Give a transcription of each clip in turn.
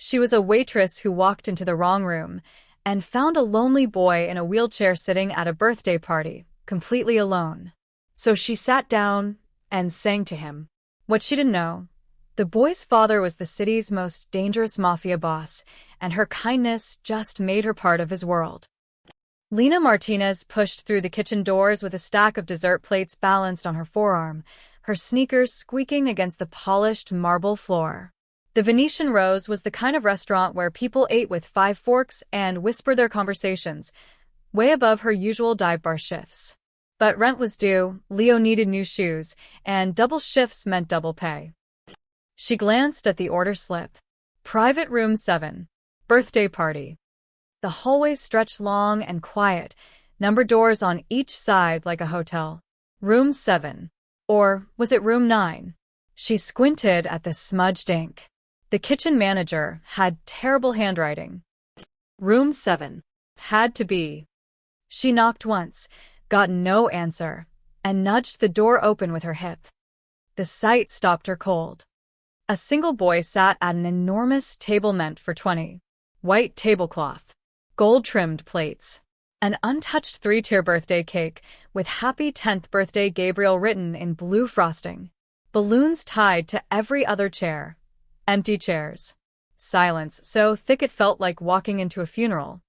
She was a waitress who walked into the wrong room and found a lonely boy in a wheelchair sitting at a birthday party, completely alone. So she sat down and sang to him. What she didn't know, the boy's father was the city's most dangerous mafia boss, and her kindness just made her part of his world. Lena Martinez pushed through the kitchen doors with a stack of dessert plates balanced on her forearm, her sneakers squeaking against the polished marble floor. The Venetian Rose was the kind of restaurant where people ate with 5 forks and whispered their conversations, way above her usual dive bar shifts. But rent was due, Leo needed new shoes, and double shifts meant double pay. She glanced at the order slip. Private Room 7. Birthday Party. The hallways stretched long and quiet, numbered doors on each side like a hotel. Room 7. Or was it Room 9? She squinted at the smudged ink. The kitchen manager had terrible handwriting. Room 7. Had to be. She knocked once, got no answer, and nudged the door open with her hip. The sight stopped her cold. A single boy sat at an enormous table meant for 20. White tablecloth, gold-trimmed plates, an untouched 3-tier birthday cake with Happy 10th Birthday Gabriel written in blue frosting. Balloons tied to every other chair. Empty chairs. Silence so thick it felt like walking into a funeral.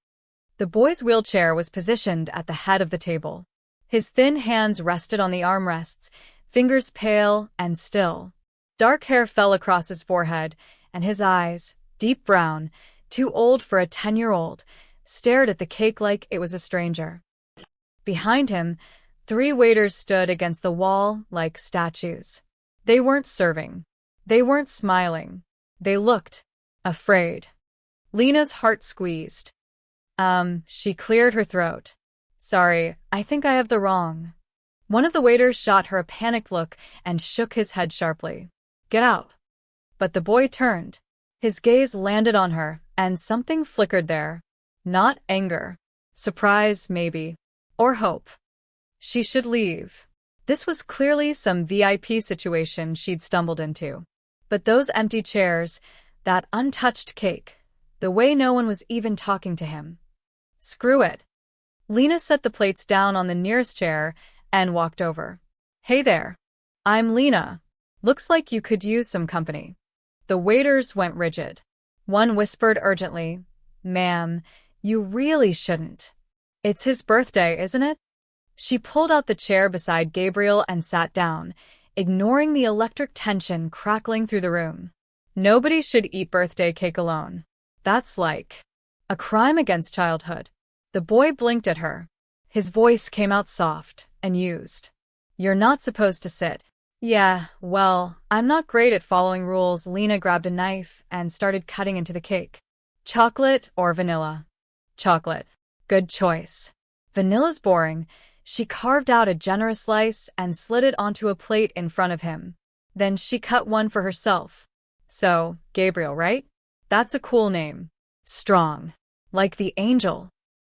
The boy's wheelchair was positioned at the head of the table. His thin hands rested on the armrests, fingers pale and still. Dark hair fell across his forehead, and his eyes, deep brown, too old for a 10-year-old, stared at the cake like it was a stranger. Behind him, 3 waiters stood against the wall like statues. They weren't serving. They weren't smiling. They looked afraid. Lena's heart squeezed. She cleared her throat. Sorry, I think I have the wrong. One of the waiters shot her a panicked look and shook his head sharply. Get out. But the boy turned. His gaze landed on her, and something flickered there. Not anger. Surprise, maybe. Or hope. She should leave. This was clearly some VIP situation she'd stumbled into. But those empty chairs, that untouched cake, the way no one was even talking to him. Screw it. Lena set the plates down on the nearest chair and walked over. Hey there. I'm Lena. Looks like you could use some company. The waiters went rigid. One whispered urgently, Ma'am, you really shouldn't. It's his birthday, isn't it? She pulled out the chair beside Gabriel and sat down, ignoring the electric tension crackling through the room. Nobody should eat birthday cake alone. That's like a crime against childhood. The boy blinked at her. His voice came out soft and used. You're not supposed to sit. Yeah, well, I'm not great at following rules. Lena grabbed a knife and started cutting into the cake. Chocolate or vanilla? Chocolate. Good choice. Vanilla's boring. She carved out a generous slice and slid it onto a plate in front of him. Then she cut one for herself. So, Gabriel, right? That's a cool name. Strong. Like the angel.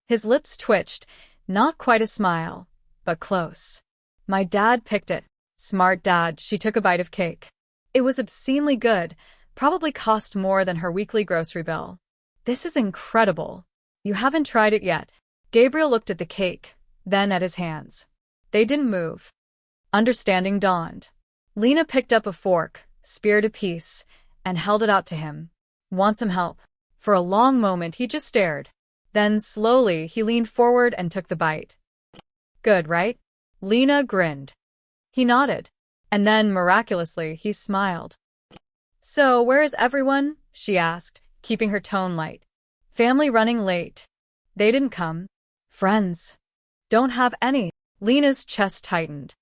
His lips twitched, not quite a smile, but close. My dad picked it. Smart dad. She took a bite of cake. It was obscenely good, probably cost more than her weekly grocery bill. This is incredible. You haven't tried it yet. Gabriel looked at the cake, then at his hands. They didn't move. Understanding dawned. Lena picked up a fork, speared a piece, and held it out to him. Want some help? For a long moment he just stared. Then slowly he leaned forward and took the bite. Good, right? Lena grinned. He nodded. And then, miraculously, he smiled. So, where is everyone? She asked, keeping her tone light. Family running late. They didn't come. Friends. Don't have any. Lena's chest tightened.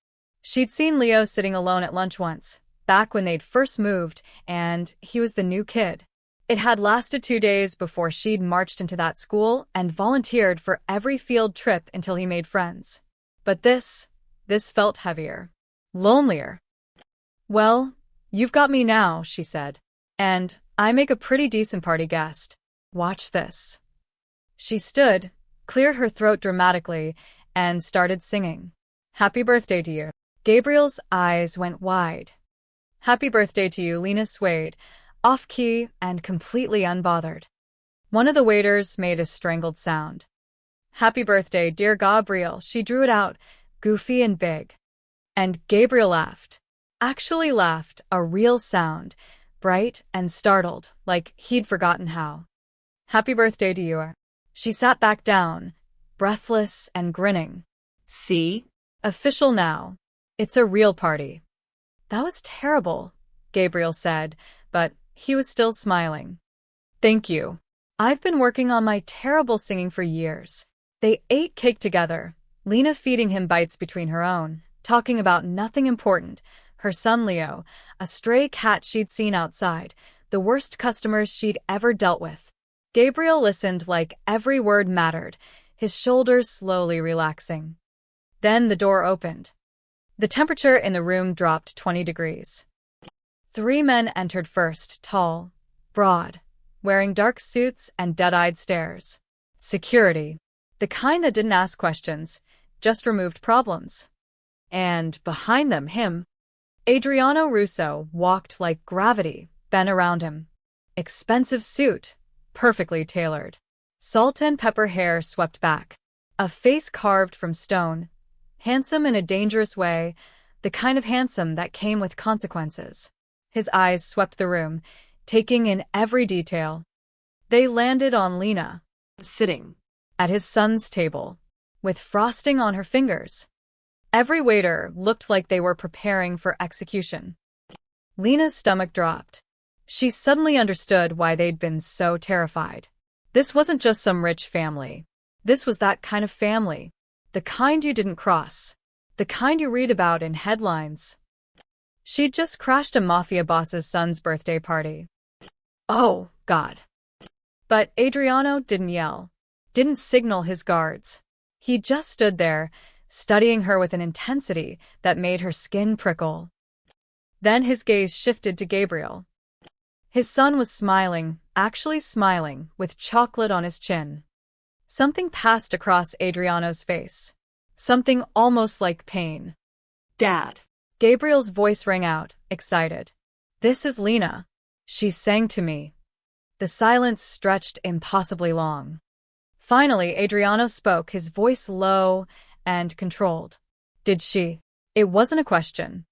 She'd seen Leo sitting alone at lunch once, back when they'd first moved, and he was the new kid. It had lasted 2 days before she'd marched into that school and volunteered for every field trip until he made friends. But this felt heavier. Lonelier. Well, you've got me now, she said. And I make a pretty decent party guest. Watch this. She stood, cleared her throat dramatically, and started singing. Happy birthday to you. Gabriel's eyes went wide. Happy birthday to you, Lena swayed, off-key and completely unbothered. One of the waiters made a strangled sound. "Happy birthday, dear Gabriel," she drew it out, goofy and big. And Gabriel laughed. Actually laughed, a real sound, bright and startled, like he'd forgotten how. "Happy birthday to you." She sat back down, breathless and grinning. See? Official now. It's a real party. "That was terrible," Gabriel said, but he was still smiling. "Thank you. I've been working on my terrible singing for years." They ate cake together, Lena feeding him bites between her own, talking about nothing important, her son Leo, a stray cat she'd seen outside, the worst customers she'd ever dealt with. Gabriel listened like every word mattered, his shoulders slowly relaxing. Then the door opened. The temperature in the room dropped 20 degrees. 3 men entered first, tall, broad, wearing dark suits and dead-eyed stares. Security. The kind that didn't ask questions, just removed problems. And behind them, him. Adriano Russo walked like gravity, bent around him. Expensive suit, perfectly tailored. Salt and pepper hair swept back. A face carved from stone. Handsome in a dangerous way, the kind of handsome that came with consequences. His eyes swept the room, taking in every detail. They landed on Lena, Sitting at his son's table, with frosting on her fingers. Every waiter looked like they were preparing for execution. Lena's stomach dropped. She suddenly understood why they'd been so terrified. This wasn't just some rich family. This was that kind of family. The kind you didn't cross. The kind you read about in headlines. She'd just crashed a Mafia boss's son's birthday party. Oh, God. But Adriano didn't yell, didn't signal his guards. He just stood there, studying her with an intensity that made her skin prickle. Then his gaze shifted to Gabriel. His son was smiling, actually smiling, with chocolate on his chin. Something passed across Adriano's face. Something almost like pain. Dad. Gabriel's voice rang out, excited. "This is Lena. She sang to me." The silence stretched impossibly long. Finally, Adriano spoke, his voice low and controlled. "Did she?" It wasn't a question.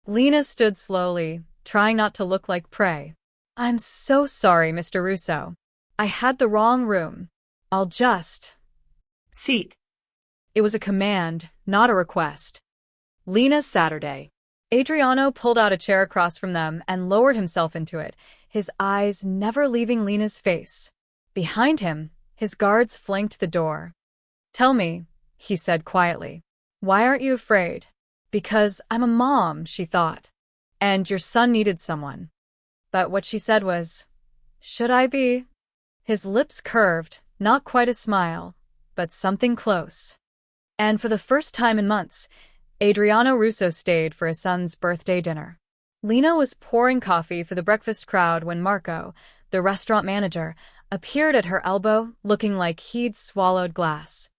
Lena stood slowly, trying not to look like prey. "I'm so sorry, Mr. Russo. I had the wrong room. I'll just..." Seat. It was a command, not a request. Lena Saturday. Adriano pulled out a chair across from them and lowered himself into it, his eyes never leaving Lena's face. Behind him, his guards flanked the door. "Tell me," he said quietly, "why aren't you afraid?" "Because I'm a mom," she thought. "And your son needed someone." But what she said was, "Should I be?" His lips curved, not quite a smile, but something close. And for the first time in months, Adriano Russo stayed for his son's birthday dinner. Lena was pouring coffee for the breakfast crowd when Marco, the restaurant manager, appeared at her elbow, looking like he'd swallowed glass.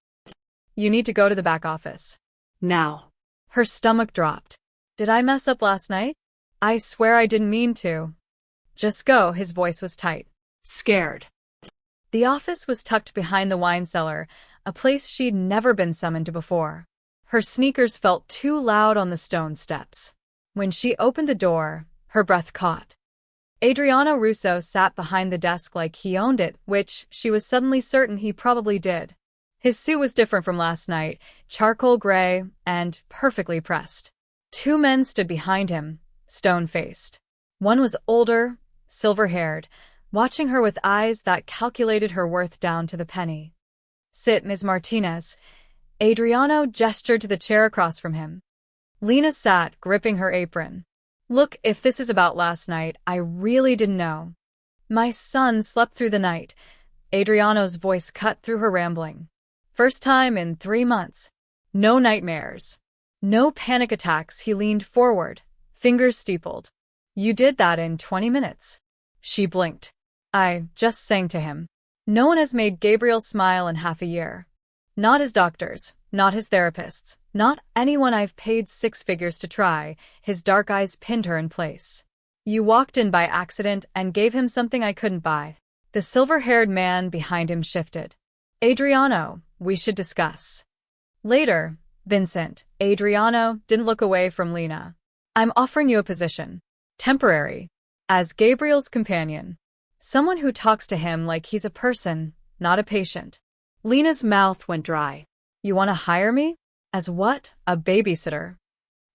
"You need to go to the back office." Now. Her stomach dropped. "Did I mess up last night? I swear I didn't mean to." "Just go," his voice was tight. Scared. The office was tucked behind the wine cellar, a place she'd never been summoned to before. Her sneakers felt too loud on the stone steps. When she opened the door, her breath caught. Adriano Russo sat behind the desk like he owned it, which she was suddenly certain he probably did. His suit was different from last night, charcoal gray and perfectly pressed. 2 men stood behind him, stone-faced. One was older, silver-haired, watching her with eyes that calculated her worth down to the penny. "Sit, Ms. Martinez." Adriano gestured to the chair across from him. Lena sat, gripping her apron. "Look, if this is about last night, I really didn't know. My son slept through the night." Adriano's voice cut through her rambling. "First time in 3 months. No nightmares. No panic attacks." He leaned forward, fingers steepled. "You did that in 20 minutes. She blinked. "I just sang to him." No one has made Gabriel smile in half a year. Not his doctors, not his therapists, not anyone I've paid 6 figures to try. His dark eyes pinned her in place. You walked in by accident and gave him something I couldn't buy. The silver-haired man behind him shifted. Adriano, we should discuss. Later, Vincent. Adriano didn't look away from Lena. I'm offering you a position. Temporary. As Gabriel's companion. Someone who talks to him like he's a person, not a patient. Lena's mouth went dry. You want to hire me? As what? A babysitter.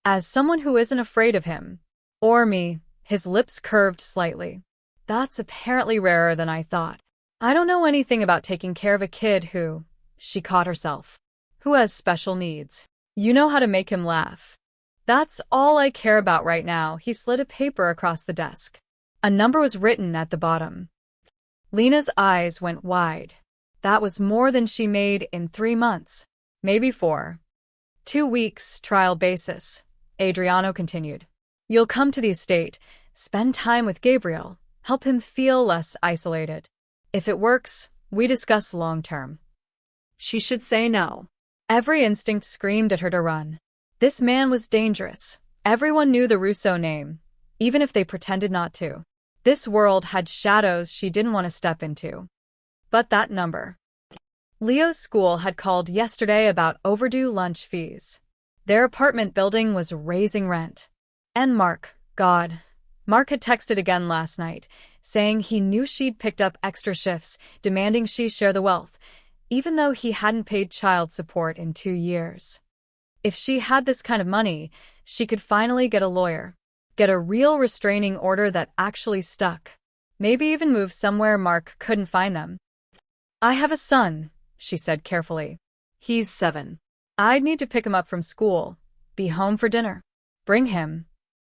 As someone who isn't afraid of him. Or me. His lips curved slightly. That's apparently rarer than I thought. I don't know anything about taking care of a kid who, she caught herself, who has special needs. You know how to make him laugh. That's all I care about right now. He slid a paper across the desk. A number was written at the bottom. Lena's eyes went wide. That was more than she made in 3 months. Maybe 4. 2 weeks, trial basis. Adriano continued. You'll come to the estate, spend time with Gabriel, help him feel less isolated. If it works, we discuss long-term. She should say no. Every instinct screamed at her to run. This man was dangerous. Everyone knew the Russo name, even if they pretended not to. This world had shadows she didn't want to step into. But that number. Leo's school had called yesterday about overdue lunch fees. Their apartment building was raising rent. And Mark had texted again last night, saying he knew she'd picked up extra shifts, demanding she share the wealth, even though he hadn't paid child support in 2 years. If she had this kind of money, she could finally get a lawyer, get a real restraining order that actually stuck. Maybe even move somewhere Mark couldn't find them. I have a son, she said carefully. He's 7. I'd need to pick him up from school, be home for dinner. Bring him.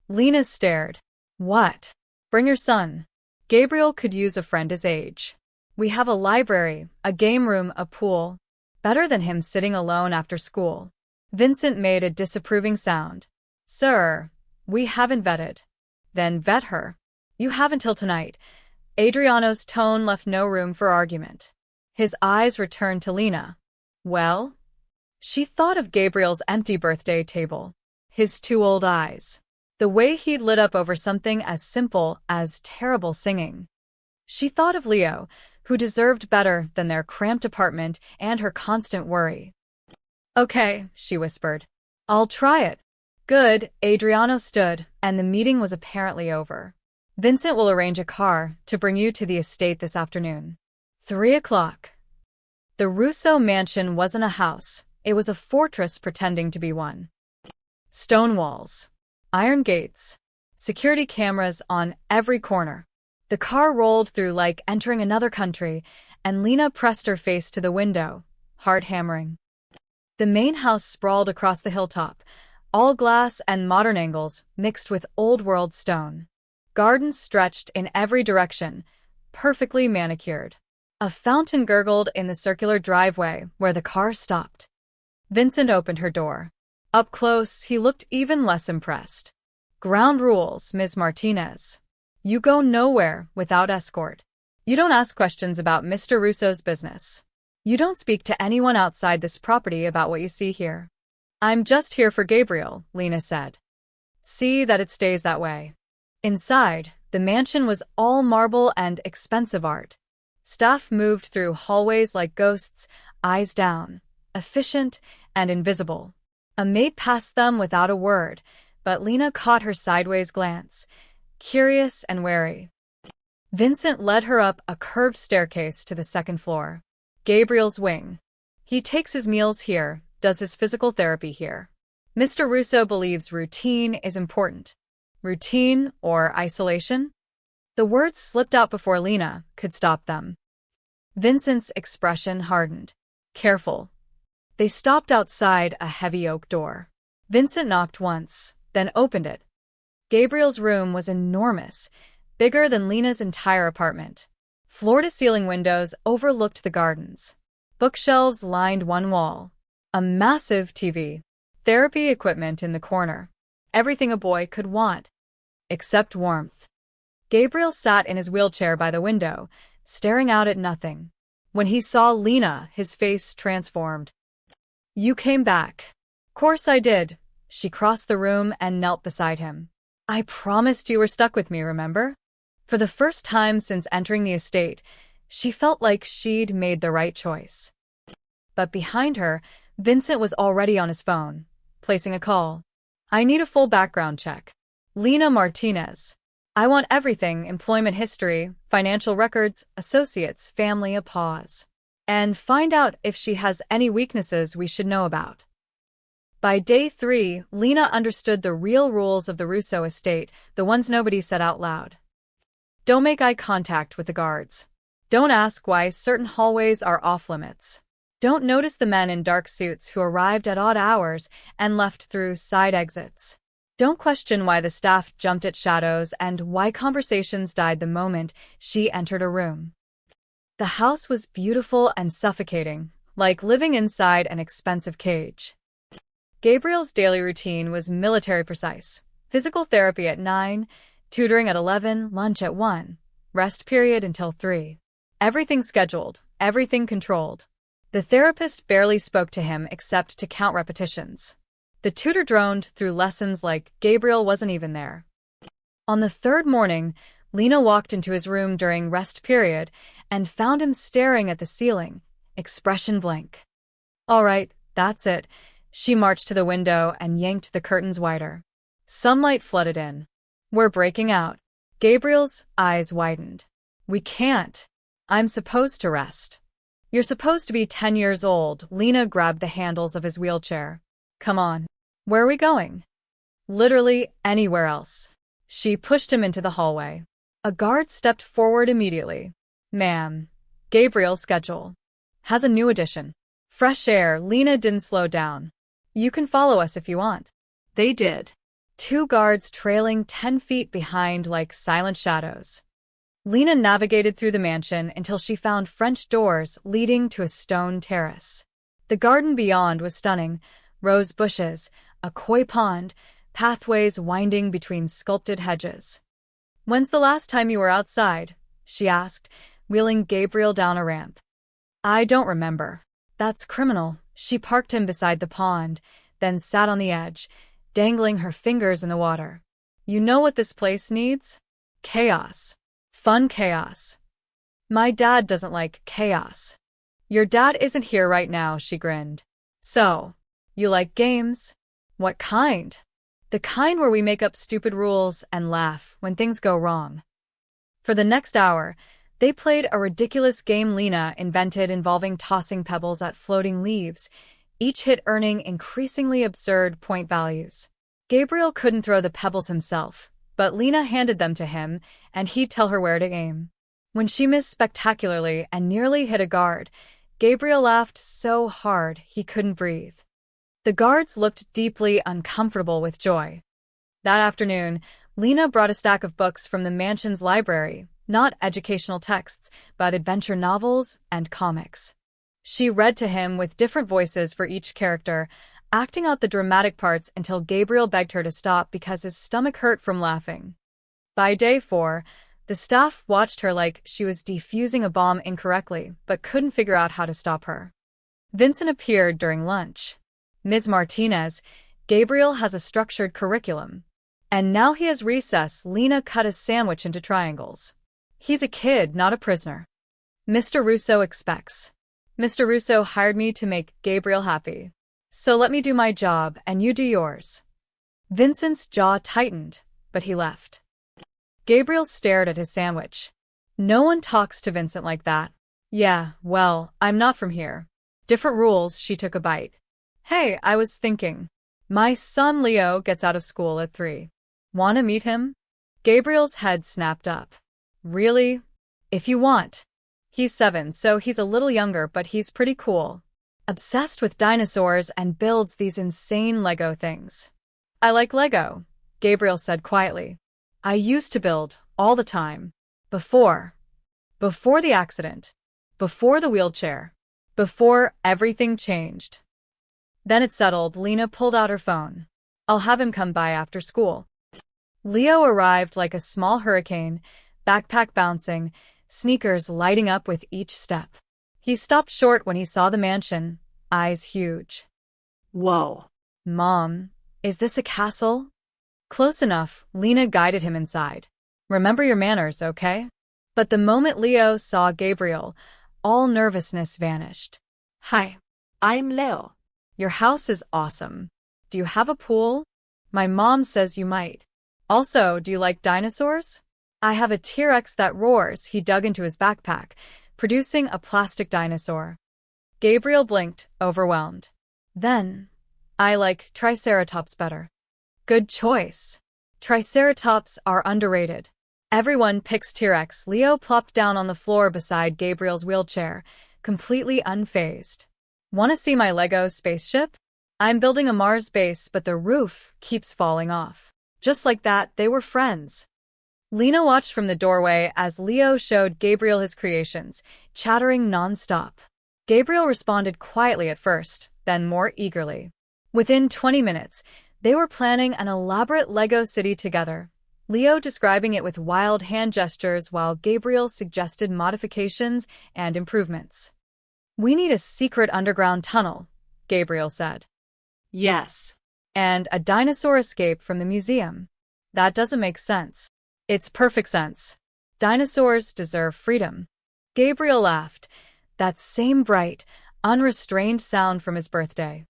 Lena stared. What? Bring your son. Gabriel could use a friend his age. We have a library, a game room, a pool. Better than him sitting alone after school. Vincent made a disapproving sound. Sir, we haven't vetted. Then vet her. You have until tonight. Adriano's tone left no room for argument. His eyes returned to Lena. Well? She thought of Gabriel's empty birthday table. His 2 old eyes. The way he'd lit up over something as simple as terrible singing. She thought of Leo, who deserved better than their cramped apartment and her constant worry. Okay, she whispered. I'll try it. Good. Adriano stood, and the meeting was apparently over. Vincent will arrange a car to bring you to the estate this afternoon. 3 o'clock. The Russo mansion wasn't a house. It was a fortress pretending to be one. Stone walls. Iron gates. Security cameras on every corner. The car rolled through like entering another country, and Lena pressed her face to the window, heart hammering. The main house sprawled across the hilltop, all glass and modern angles mixed with old-world stone. Gardens stretched in every direction, perfectly manicured. A fountain gurgled in the circular driveway where the car stopped. Vincent opened her door. Up close, he looked even less impressed. Ground rules, Ms. Martinez. You go nowhere without escort. You don't ask questions about Mr. Russo's business. You don't speak to anyone outside this property about what you see here. I'm just here for Gabriel, Lena said. See that it stays that way. Inside, the mansion was all marble and expensive art. Staff moved through hallways like ghosts, eyes down, efficient and invisible. A maid passed them without a word, but Lena caught her sideways glance, curious and wary. Vincent led her up a curved staircase to the 2nd floor. Gabriel's wing. He takes his meals here, does his physical therapy here. Mr. Russo believes routine is important. Routine or isolation? The words slipped out before Lena could stop them. Vincent's expression hardened. Careful. They stopped outside a heavy oak door. Vincent knocked once, then opened it. Gabriel's room was enormous, bigger than Lena's entire apartment. Floor-to-ceiling windows overlooked the gardens. Bookshelves lined one wall. A massive TV. Therapy equipment in the corner. Everything a boy could want. Except warmth. Gabriel sat in his wheelchair by the window, staring out at nothing. When he saw Lena, his face transformed. You came back. Course I did. She crossed the room and knelt beside him. I promised you were stuck with me, remember? For the first time since entering the estate, she felt like she'd made the right choice. But behind her, Vincent was already on his phone, placing a call. I need a full background check. Lena Martinez. I want everything, employment history, financial records, associates, family, a pause. And find out if she has any weaknesses we should know about. By day 3, Lena understood the real rules of the Russo estate, the ones nobody said out loud. Don't make eye contact with the guards. Don't ask why certain hallways are off-limits. Don't notice the men in dark suits who arrived at odd hours and left through side exits. Don't question why the staff jumped at shadows and why conversations died the moment she entered a room. The house was beautiful and suffocating, like living inside an expensive cage. Gabriel's daily routine was military precise. Physical therapy at 9, tutoring at 11, lunch at 1, rest period until 3. Everything scheduled, everything controlled. The therapist barely spoke to him except to count repetitions. The tutor droned through lessons like Gabriel wasn't even there. On the third morning, Lena walked into his room during rest period and found him staring at the ceiling, expression blank. All right, that's it. She marched to the window and yanked the curtains wider. Sunlight flooded in. We're breaking out. Gabriel's eyes widened. We can't. I'm supposed to rest. You're supposed to be 10 years old. Lena grabbed the handles of his wheelchair. Come on. Where are we going? Literally anywhere else. She pushed him into the hallway. A guard stepped forward immediately. Ma'am, Gabriel's schedule has a new addition. Fresh air. Lena didn't slow down. You can follow us if you want. They did. 2 guards trailing 10 feet behind like silent shadows. Lena navigated through the mansion until she found French doors leading to a stone terrace. The garden beyond was stunning. Rose bushes, a koi pond, pathways winding between sculpted hedges. When's the last time you were outside? She asked, wheeling Gabriel down a ramp. I don't remember. That's criminal. She parked him beside the pond, then sat on the edge, dangling her fingers in the water. You know what this place needs? Chaos. Fun chaos. My dad doesn't like chaos. Your dad isn't here right now, she grinned. So, you like games? What kind? The kind where we make up stupid rules and laugh when things go wrong. For the next hour, they played a ridiculous game Lena invented involving tossing pebbles at floating leaves, each hit earning increasingly absurd point values. Gabriel couldn't throw the pebbles himself, but Lena handed them to him, and he'd tell her where to aim. When she missed spectacularly and nearly hit a guard, Gabriel laughed so hard he couldn't breathe. The guards looked deeply uncomfortable with joy. That afternoon, Lena brought a stack of books from the mansion's library, not educational texts, but adventure novels and comics. She read to him with different voices for each character, acting out the dramatic parts until Gabriel begged her to stop because his stomach hurt from laughing. By day 4, the staff watched her like she was defusing a bomb incorrectly, but couldn't figure out how to stop her. Vincent appeared during lunch. Ms. Martinez, Gabriel has a structured curriculum. And now he has recess. Lena cut a sandwich into triangles. He's a kid, not a prisoner. Mr. Russo expects. Mr. Russo hired me to make Gabriel happy. So let me do my job and you do yours. Vincent's jaw tightened, but he left. Gabriel stared at his sandwich. No one talks to Vincent like that. Yeah, well, I'm not from here. Different rules. She took a bite. Hey, I was thinking. My son Leo gets out of school at 3. Wanna meet him? Gabriel's head snapped up. Really? If you want. He's 7, so he's a little younger, but he's pretty cool. Obsessed with dinosaurs and builds these insane Lego things. I like Lego, Gabriel said quietly. I used to build, all the time. Before the accident. Before the wheelchair. Before everything changed. Then it settled. Lena pulled out her phone. I'll have him come by after school. Leo arrived like a small hurricane, backpack bouncing, sneakers lighting up with each step. He stopped short when he saw the mansion, eyes huge. Whoa. Mom, is this a castle? Close enough, Lena guided him inside. Remember your manners, okay? But the moment Leo saw Gabriel, all nervousness vanished. Hi, I'm Leo. Your house is awesome. Do you have a pool? My mom says you might. Also, do you like dinosaurs? I have a T-Rex that roars, he dug into his backpack, producing a plastic dinosaur. Gabriel blinked, overwhelmed. Then, I like Triceratops better. Good choice. Triceratops are underrated. Everyone picks T-Rex. Leo plopped down on the floor beside Gabriel's wheelchair, completely unfazed. Want to see my Lego spaceship? I'm building a Mars base, but the roof keeps falling off. Just like that, they were friends. Lena watched from the doorway as Leo showed Gabriel his creations, chattering nonstop. Gabriel responded quietly at first, then more eagerly. Within 20 minutes, they were planning an elaborate Lego city together, Leo describing it with wild hand gestures while Gabriel suggested modifications and improvements. We need a secret underground tunnel, Gabriel said. Yes. And a dinosaur escape from the museum. That doesn't make sense. It's perfect sense. Dinosaurs deserve freedom. Gabriel laughed, that same bright, unrestrained sound from his birthday.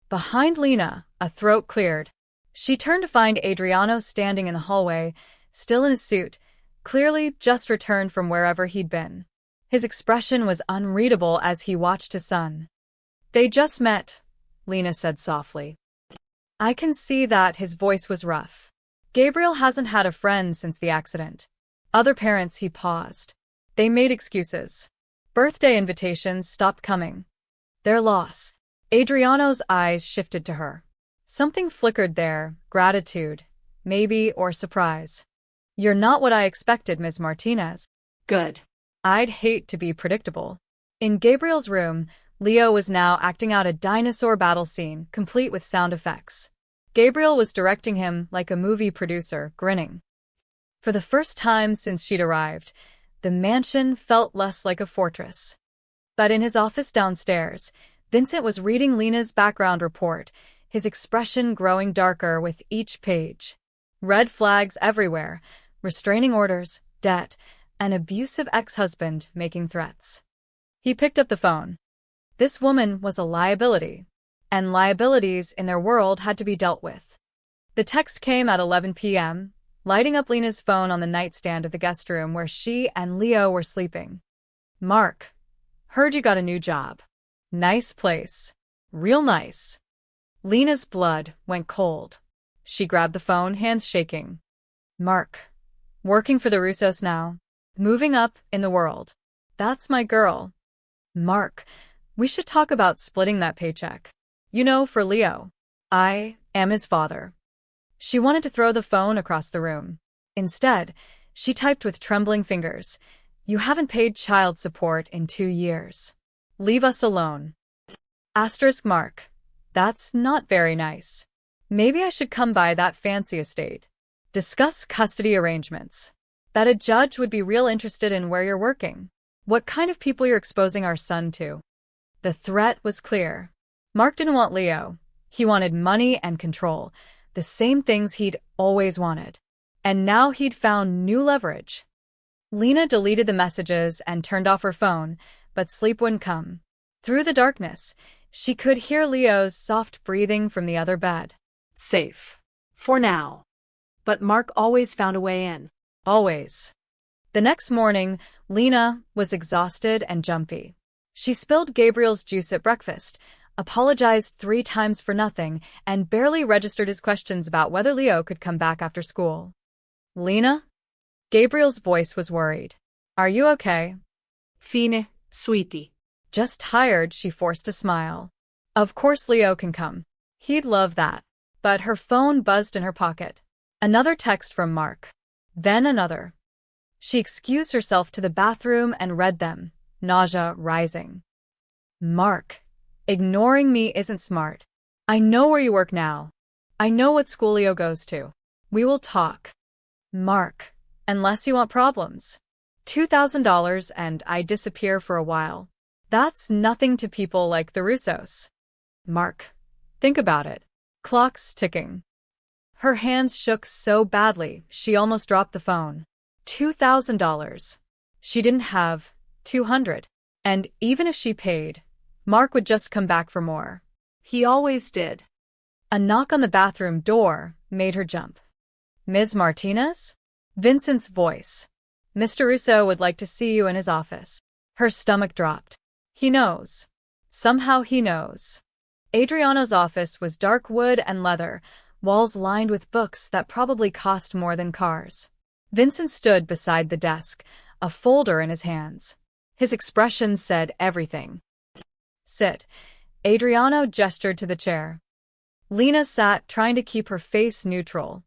Behind Lena, a throat cleared. She turned to find Adriano standing in the hallway, still in his suit, clearly just returned from wherever he'd been. His expression was unreadable as he watched his son. They just met, Lena said softly. I can see that his voice was rough. Gabriel hasn't had a friend since the accident. Other parents, he paused. They made excuses. Birthday invitations stopped coming. Their loss. Adriano's eyes shifted to her. Something flickered there, gratitude, maybe, or surprise. You're not what I expected, Ms. Martinez. Good. I'd hate to be predictable. In Gabriel's room, Leo was now acting out a dinosaur battle scene, complete with sound effects. Gabriel was directing him like a movie producer, grinning. For the first time since she'd arrived, the mansion felt less like a fortress. But in his office downstairs, Vincent was reading Lena's background report, his expression growing darker with each page. Red flags everywhere, restraining orders, debt, an abusive ex-husband making threats. He picked up the phone. This woman was a liability, and liabilities in their world had to be dealt with. The text came at 11 p.m., lighting up Lena's phone on the nightstand of the guest room where she and Leo were sleeping. Mark, heard you got a new job. Nice place. Real nice. Lena's blood went cold. She grabbed the phone, hands shaking. Mark, working for the Russos now. Moving up in the world. That's my girl. Mark, we should talk about splitting that paycheck. You know, for Leo. I am his father. She wanted to throw the phone across the room. Instead, she typed with trembling fingers. You haven't paid child support in 2 years. Leave us alone. Asterisk mark. That's not very nice. Maybe I should come by that fancy estate. Discuss custody arrangements. Bet a judge would be real interested in where you're working. What kind of people you're exposing our son to. The threat was clear. Mark didn't want Leo. He wanted money and control, the same things he'd always wanted. And now he'd found new leverage. Lena deleted the messages and turned off her phone, but sleep wouldn't come. Through the darkness, she could hear Leo's soft breathing from the other bed. Safe. For now. But Mark always found a way in. Always. The next morning, Lena was exhausted and jumpy. She spilled Gabriel's juice at breakfast, apologized 3 times for nothing, and barely registered his questions about whether Leo could come back after school. Lena? Gabriel's voice was worried. Are you okay? Fine, sweetie. Just tired, she forced a smile. Of course Leo can come. He'd love that. But her phone buzzed in her pocket. Another text from Mark. Then another. She excused herself to the bathroom and read them, nausea rising. Mark, ignoring me isn't smart. I know where you work now. I know what school Leo goes to. We will talk. Mark, unless you want problems. $2,000 and I disappear for a while. That's nothing to people like the Russos. Mark, think about it. Clock's ticking. Her hands shook so badly, she almost dropped the phone. $2,000. She didn't have 200. And even if she paid, Mark would just come back for more. He always did. A knock on the bathroom door made her jump. Ms. Martinez? Vincent's voice. Mr. Russo would like to see you in his office. Her stomach dropped. He knows. Somehow he knows. Adriano's office was dark wood and leather, walls lined with books that probably cost more than cars. Vincent stood beside the desk, a folder in his hands. His expression said everything. Sit. Adriano gestured to the chair. Lena sat, trying to keep her face neutral.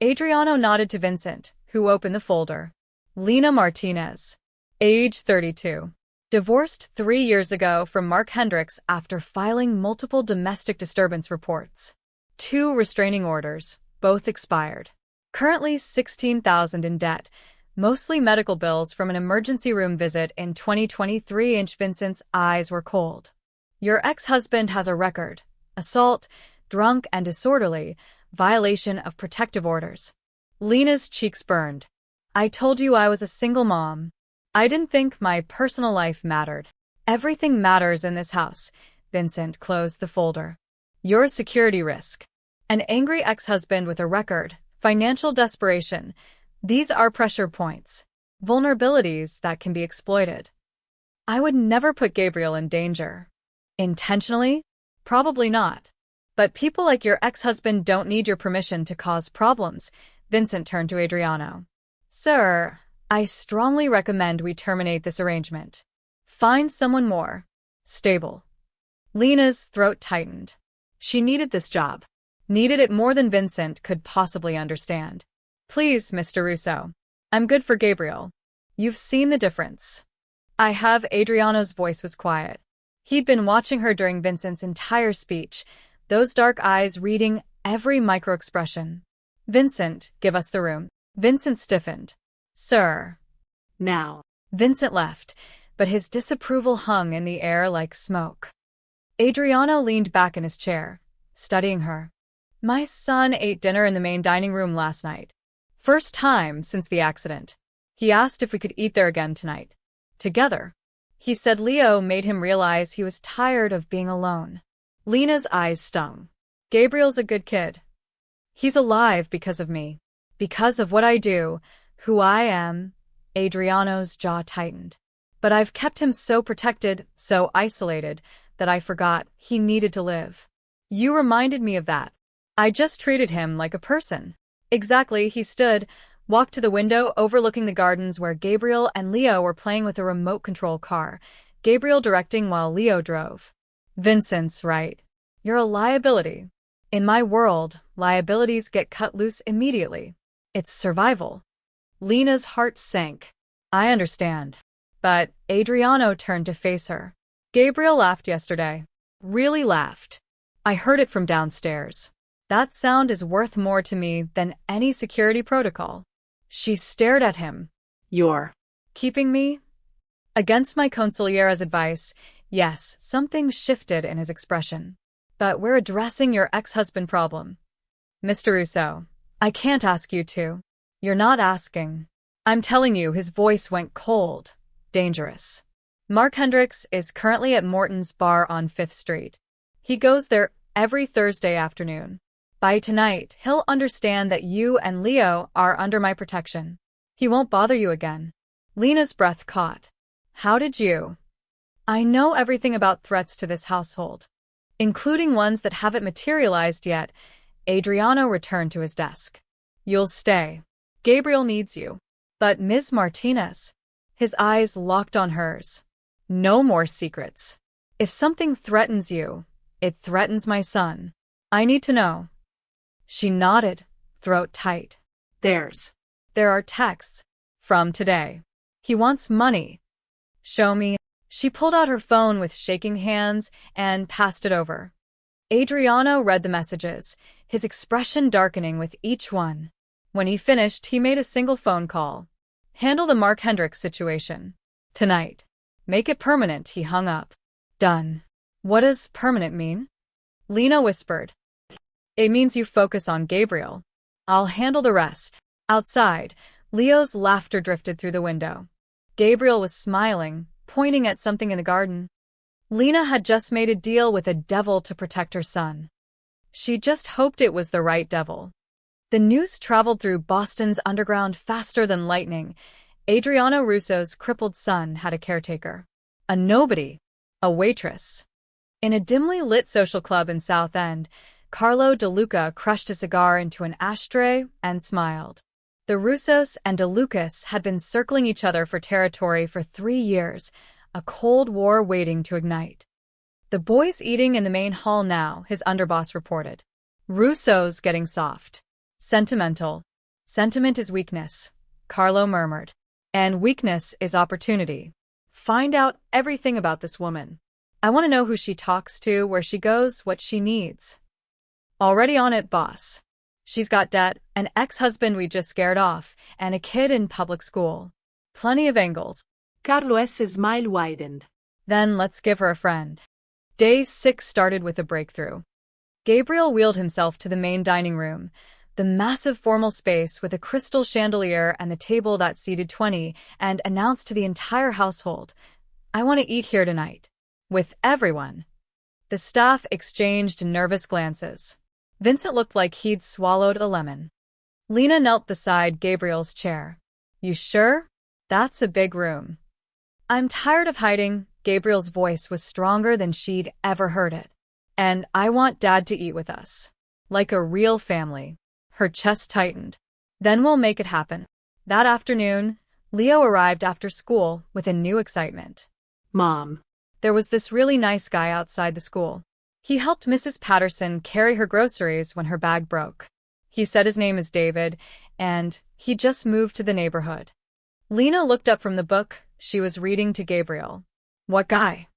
Adriano nodded to Vincent, who opened the folder. Lena Martinez. Age 32. Divorced 3 years ago from Mark Hendricks after filing multiple domestic disturbance reports. 2 restraining orders, both expired. Currently $16,000 in debt, mostly medical bills from an emergency room visit in 2023. Vincent's eyes were cold. Your ex-husband has a record: assault, drunk and disorderly, violation of protective orders. Lena's cheeks burned. I told you I was a single mom. I didn't think my personal life mattered. Everything matters in this house. Vincent closed the folder. You're a security risk. An angry ex-husband with a record, financial desperation. These are pressure points, vulnerabilities that can be exploited. I would never put Gabriel in danger. Intentionally? Probably not. But people like your ex-husband don't need your permission to cause problems. Vincent turned to Adriano. Sir, I strongly recommend we terminate this arrangement. Find someone more stable. Lena's throat tightened. She needed this job. Needed it more than Vincent could possibly understand. Please, Mr. Russo. I'm good for Gabriel. You've seen the difference. I have. Adriano's voice was quiet. He'd been watching her during Vincent's entire speech, those dark eyes reading every micro-expression. Vincent, give us the room. Vincent stiffened. Sir. Now. Vincent left, but his disapproval hung in the air like smoke. Adriano leaned back in his chair, studying her. My son ate dinner in the main dining room last night. First time since the accident. He asked if we could eat there again tonight. Together. He said Leo made him realize he was tired of being alone. Lena's eyes stung. Gabriel's a good kid. He's alive because of me. Because of what I do, who I am. Adriano's jaw tightened. But I've kept him so protected, so isolated, that I forgot he needed to live. You reminded me of that. I just treated him like a person. Exactly. He stood, walked to the window overlooking the gardens where Gabriel and Leo were playing with a remote control car, Gabriel directing while Leo drove. Vincent's right. You're a liability. In my world, liabilities get cut loose immediately. It's survival. Lena's heart sank. I understand. But Adriano turned to face her. Gabriel laughed yesterday. Really laughed. I heard it from downstairs. That sound is worth more to me than any security protocol. She stared at him. You're keeping me? Against my consigliera's advice, yes, something shifted in his expression. But we're addressing your ex-husband problem. Mr. Russo, I can't ask you to. You're not asking. I'm telling you. His voice went cold. Dangerous. Mark Hendricks is currently at Morton's bar on 5th Street. He goes there every Thursday afternoon. By tonight, he'll understand that you and Leo are under my protection. He won't bother you again. Lena's breath caught. How did you? I know everything about threats to this household, including ones that haven't materialized yet. Adriano returned to his desk. You'll stay. Gabriel needs you. But Ms. Martinez. His eyes locked on hers. No more secrets. If something threatens you, it threatens my son. I need to know. She nodded, throat tight. There are texts. From today. He wants money. Show me. She pulled out her phone with shaking hands and passed it over. Adriano read the messages, his expression darkening with each one. When he finished, he made a single phone call. Handle the Mark Hendricks situation. Tonight. Make it permanent. He hung up. Done. What does permanent mean? Lena whispered. It means you focus on Gabriel. I'll handle the rest. Outside, Leo's laughter drifted through the window. Gabriel was smiling, pointing at something in the garden. Lena had just made a deal with a devil to protect her son. She just hoped it was the right devil. The news traveled through Boston's underground faster than lightning. Adriano Russo's crippled son had a caretaker. A nobody. A waitress. In a dimly lit social club in South End, Carlo De Luca crushed a cigar into an ashtray and smiled. The Russos and De Lucas had been circling each other for territory for 3 years, a cold war waiting to ignite. The boys eating in the main hall now, his underboss reported. Russo's getting soft. Sentimental. Sentiment is weakness, Carlo murmured. And weakness is opportunity. Find out everything about this woman. I want to know who she talks to, where she goes, what she needs. Already on it, boss. She's got debt, an ex-husband we just scared off, and a kid in public school. Plenty of angles. Carlo's smile widened. Then let's give her a friend. Day 6 started with a breakthrough. Gabriel wheeled himself to the main dining room, the massive formal space with a crystal chandelier and the table that seated 20, and announced to the entire household, I want to eat here tonight. With everyone. The staff exchanged nervous glances. Vincent looked like he'd swallowed a lemon. Lena knelt beside Gabriel's chair. You sure? That's a big room. I'm tired of hiding. Gabriel's voice was stronger than she'd ever heard it. And I want Dad to eat with us. Like a real family. Her chest tightened. Then we'll make it happen. That afternoon, Leo arrived after school with a new excitement. Mom. There was this really nice guy outside the school. He helped Mrs. Patterson carry her groceries when her bag broke. He said his name is David, and he just moved to the neighborhood. Lena looked up from the book she was reading to Gabriel. What guy?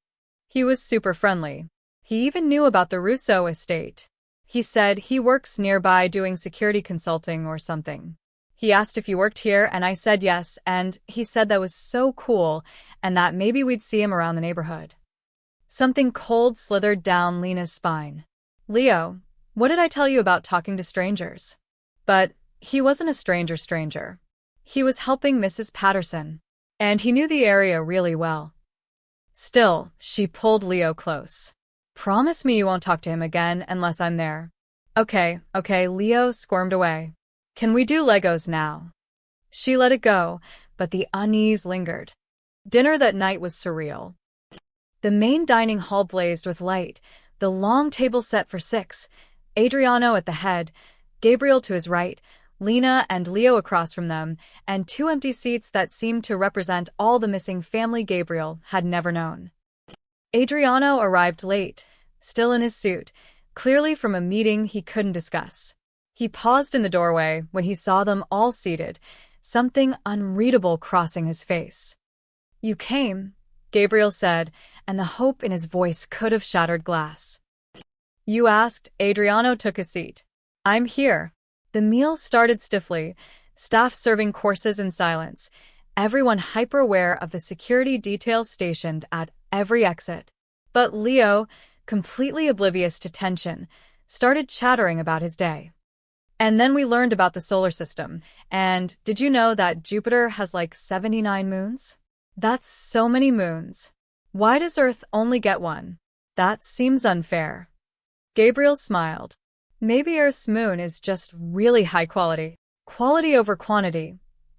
He was super friendly. He even knew about the Russo estate. He said he works nearby doing security consulting or something. He asked if you worked here, and I said yes, and he said that was so cool and that maybe we'd see him around the neighborhood. Something cold slithered down Lena's spine. Leo, what did I tell you about talking to strangers? But he wasn't a stranger. He was helping Mrs. Patterson, and he knew the area really well. Still, she pulled Leo close. Promise me you won't talk to him again unless I'm there. Okay, Leo squirmed away. Can we do Legos now? She let it go, but the unease lingered. Dinner that night was surreal. The main dining hall blazed with light, the long table set for 6, Adriano at the head, Gabriel to his right, Lena and Leo across from them, and 2 empty seats that seemed to represent all the missing family Gabriel had never known. Adriano arrived late, still in his suit, clearly from a meeting he couldn't discuss. He paused in the doorway when he saw them all seated, something unreadable crossing his face. You came, Gabriel said, and the hope in his voice could have shattered glass. You asked, Adriano took a seat. I'm here. The meal started stiffly, staff serving courses in silence, everyone hyper-aware of the security details stationed at every exit. But Leo, completely oblivious to tension, started chattering about his day. And then we learned about the solar system, and did you know that Jupiter has like 79 moons? That's so many moons. Why does Earth only get one? That seems unfair. Gabriel smiled. Maybe Earth's moon is just really high quality. Quality over quantity,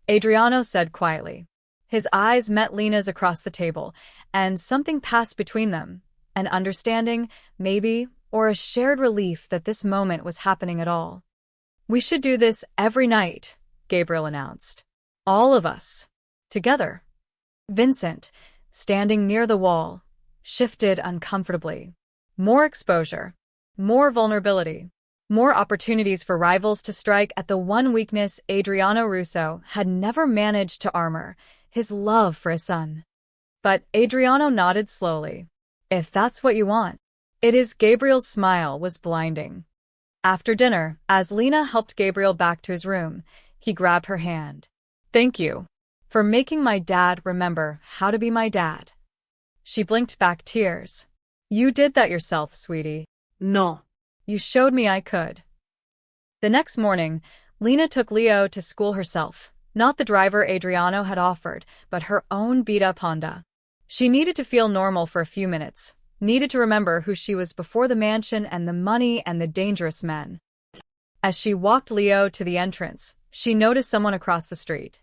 Adriano said quietly. His eyes met Lena's across the table, and something passed between them, an understanding, maybe, or a shared relief that this moment was happening at all. We should do this every night, Gabriel announced. All of us. Together. Vincent, standing near the wall, shifted uncomfortably. More exposure. More vulnerability. More opportunities for rivals to strike at the one weakness Adriano Russo had never managed to armor, his love for his son. But Adriano nodded slowly. If that's what you want. It is. Gabriel's smile was blinding. After dinner, as Lena helped Gabriel back to his room, he grabbed her hand. Thank you for making my dad remember how to be my dad. She blinked back tears. You did that yourself, sweetie. No. You showed me I could. The next morning, Lena took Leo to school herself, not the driver Adriano had offered, but her own beat-up Honda. She needed to feel normal for a few minutes, needed to remember who she was before the mansion and the money and the dangerous men. As she walked Leo to the entrance, she noticed someone across the street.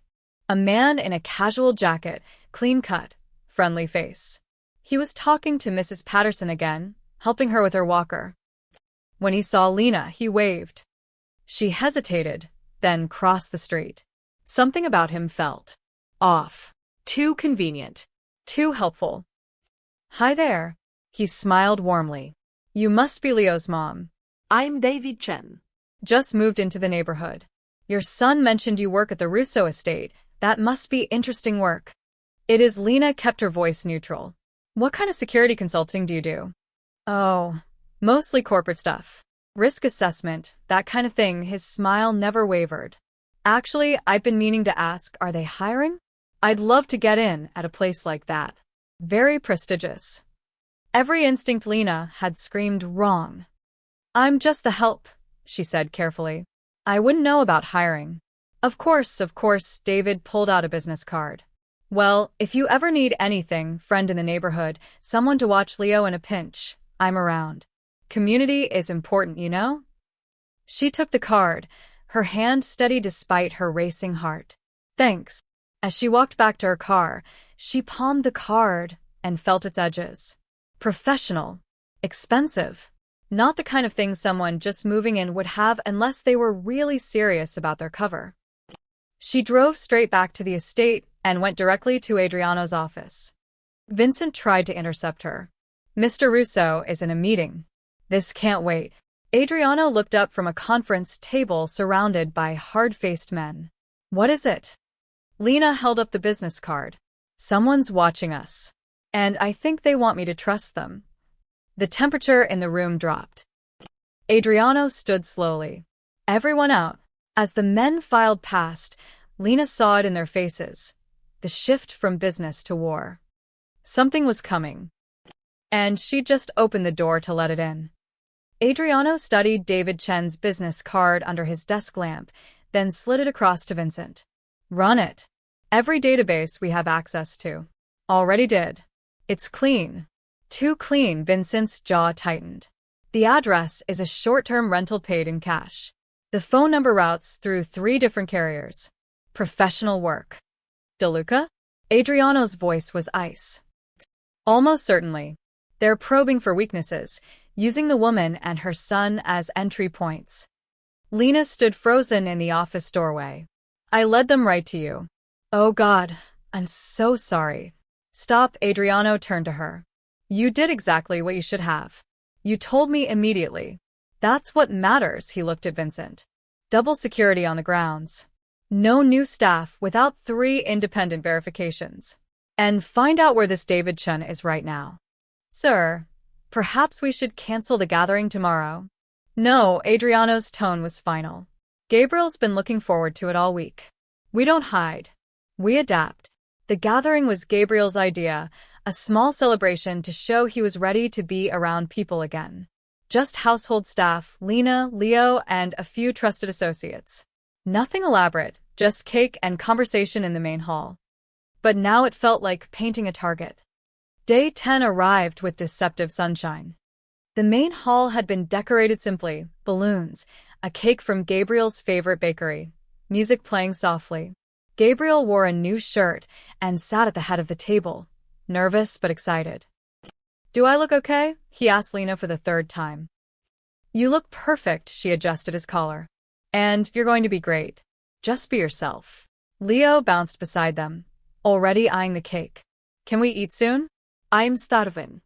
A man in a casual jacket, clean-cut, friendly face. He was talking to Mrs. Patterson again, helping her with her walker. When he saw Lena, he waved. She hesitated, then crossed the street. Something about him felt off. Too convenient. Too helpful. Hi there. He smiled warmly. You must be Leo's mom. I'm David Chen. Just moved into the neighborhood. Your son mentioned you work at the Russo estate. That must be interesting work. It is. Lena kept her voice neutral. What kind of security consulting do you do? Oh, mostly corporate stuff. Risk assessment, that kind of thing. His smile never wavered. Actually, I've been meaning to ask, are they hiring? I'd love to get in at a place like that. Very prestigious. Every instinct Lena had screamed wrong. I'm just the help, she said carefully. I wouldn't know about hiring. Of course, David pulled out a business card. Well, if you ever need anything, friend in the neighborhood, someone to watch Leo in a pinch, I'm around. Community is important, you know? She took the card, her hand steady despite her racing heart. Thanks. As she walked back to her car, she palmed the card and felt its edges. Professional. Expensive. Not the kind of thing someone just moving in would have unless they were really serious about their cover. She drove straight back to the estate and went directly to Adriano's office. Vincent tried to intercept her. Mr. Russo is in a meeting. This can't wait. Adriano looked up from a conference table surrounded by hard-faced men. What is it? Lena held up the business card. Someone's watching us. And I think they want me to trust them. The temperature in the room dropped. Adriano stood slowly. Everyone out. As the men filed past, Lena saw it in their faces. The shift from business to war. Something was coming. And she just opened the door to let it in. Adriano studied David Chen's business card under his desk lamp, then slid it across to Vincent. Run it. Every database we have access to. Already did. It's clean. Too clean. Vincent's jaw tightened. The address is a short-term rental paid in cash. The phone number routes through 3 different carriers. Professional work. DeLuca? Adriano's voice was ice. Almost certainly. They're probing for weaknesses, using the woman and her son as entry points. Lena stood frozen in the office doorway. I led them right to you. Oh God, I'm so sorry. Stop. Adriano turned to her. You did exactly what you should have. You told me immediately. That's what matters. He looked at Vincent. Double security on the grounds. No new staff without 3 independent verifications. And find out where this David Chen is right now. Sir, perhaps we should cancel the gathering tomorrow. No, Adriano's tone was final. Gabriel's been looking forward to it all week. We don't hide. We adapt. The gathering was Gabriel's idea, a small celebration to show he was ready to be around people again. Just household staff, Lena, Leo, and a few trusted associates. Nothing elaborate, just cake and conversation in the main hall. But now it felt like painting a target. Day 10 arrived with deceptive sunshine. The main hall had been decorated simply, balloons, a cake from Gabriel's favorite bakery, music playing softly. Gabriel wore a new shirt and sat at the head of the table, nervous but excited. Do I look okay? He asked Lena for the 3rd time. You look perfect. She adjusted his collar. And you're going to be great. Just be yourself. Leo bounced beside them, already eyeing the cake. Can we eat soon? I'm starving.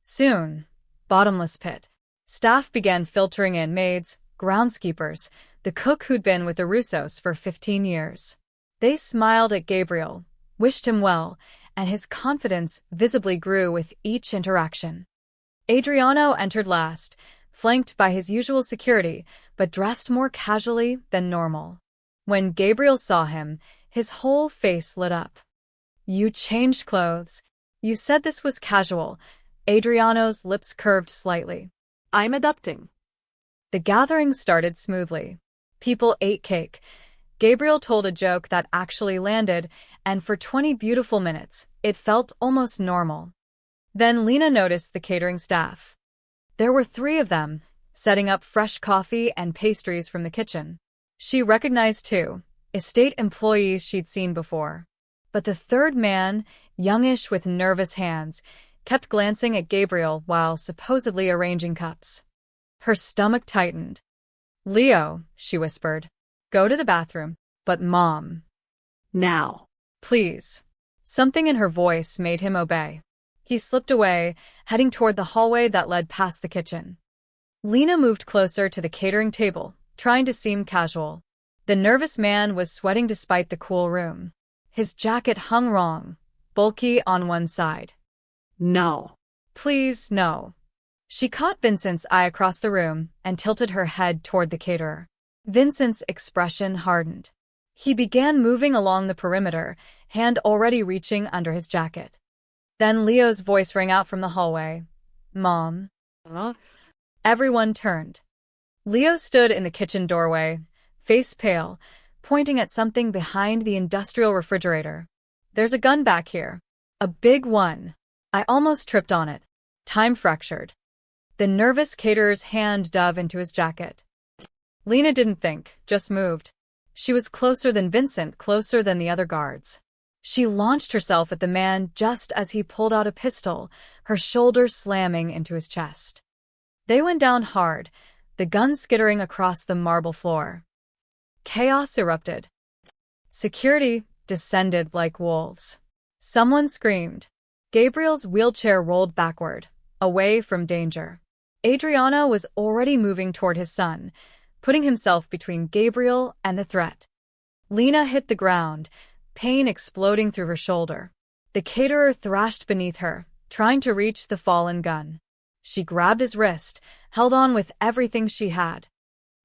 Soon. Bottomless pit. Staff began filtering in maids, groundskeepers, the cook who'd been with the Russos for 15 years. They smiled at Gabriel, wished him well, and his confidence visibly grew with each interaction. Adriano entered last, flanked by his usual security, but dressed more casually than normal. When Gabriel saw him, his whole face lit up. You changed clothes. You said this was casual. Adriano's lips curved slightly. I'm adapting. The gathering started smoothly. People ate cake. Gabriel told a joke that actually landed, and for 20 beautiful minutes, it felt almost normal. Then Lena noticed the catering staff. There were 3 of them, setting up fresh coffee and pastries from the kitchen. She recognized 2 estate employees she'd seen before. But the third man, youngish with nervous hands, kept glancing at Gabriel while supposedly arranging cups. Her stomach tightened. "Leo," she whispered, "go to the bathroom." "But Mom." Now. "Please." Something in her voice made him obey. He slipped away, heading toward the hallway that led past the kitchen. Lena moved closer to the catering table, trying to seem casual. The nervous man was sweating despite the cool room. His jacket hung wrong, bulky on one side. No. "Please, no." She caught Vincent's eye across the room and tilted her head toward the caterer. Vincent's expression hardened. He began moving along the perimeter, hand already reaching under his jacket. Then Leo's voice rang out from the hallway. "Mom." Huh? Everyone turned. Leo stood in the kitchen doorway, face pale, pointing at something behind the industrial refrigerator. "There's a gun back here. A big one. I almost tripped on it. Time fractured." The nervous caterer's hand dove into his jacket. Lena didn't think, just moved. She was closer than Vincent, closer than the other guards. She launched herself at the man just as he pulled out a pistol, her shoulder slamming into his chest. They went down hard, the gun skittering across the marble floor. Chaos erupted. Security descended like wolves. Someone screamed. Gabriel's wheelchair rolled backward, away from danger. Adriano was already moving toward his son, putting himself between Gabriel and the threat. Lena hit the ground, pain exploding through her shoulder. The caterer thrashed beneath her, trying to reach the fallen gun. She grabbed his wrist, held on with everything she had.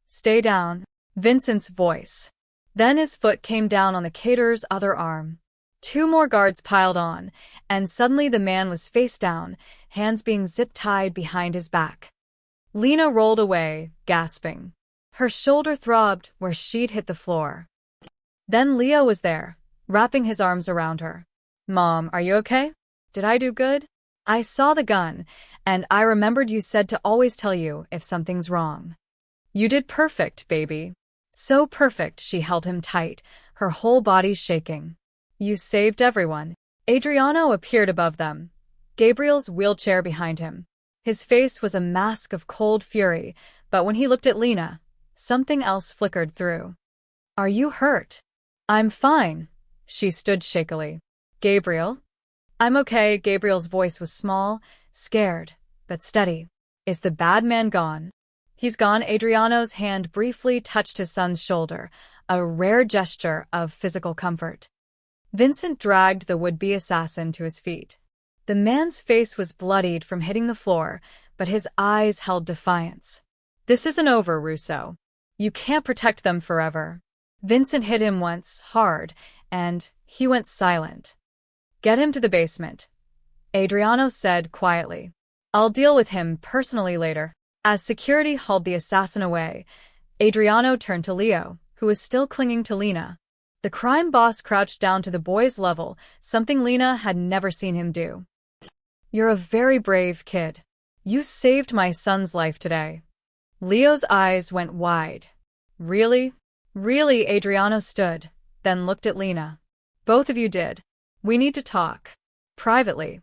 "Stay down," Vincent's voice. Then his foot came down on the caterer's other arm. 2 more guards piled on, and suddenly the man was face down, hands being zip-tied behind his back. Lena rolled away, gasping. Her shoulder throbbed where she'd hit the floor. Then Leo was there, wrapping his arms around her. "Mom, are you okay? Did I do good? I saw the gun, and I remembered you said to always tell you if something's wrong. You did perfect, baby." So perfect she held him tight, her whole body shaking. "You saved everyone." Adriano appeared above them, Gabriel's wheelchair behind him. His face was a mask of cold fury, but when he looked at Lena, something else flickered through. "Are you hurt?" "I'm fine." She stood shakily. "Gabriel?" "I'm okay." Gabriel's voice was small, scared, but steady. "Is the bad man gone?" "He's gone." Adriano's hand briefly touched his son's shoulder, a rare gesture of physical comfort. Vincent dragged the would-be assassin to his feet. The man's face was bloodied from hitting the floor, but his eyes held defiance. "This isn't over, Russo. You can't protect them forever." Vincent hit him once, hard, and he went silent. "Get him to the basement," Adriano said quietly. "I'll deal with him personally later." As security hauled the assassin away, Adriano turned to Leo, who was still clinging to Lena. The crime boss crouched down to the boy's level, something Lena had never seen him do. "You're a very brave kid. You saved my son's life today." Leo's eyes went wide. "Really? Really?" Adriano stood, then looked at Lena. "Both of you did. We need to talk. Privately."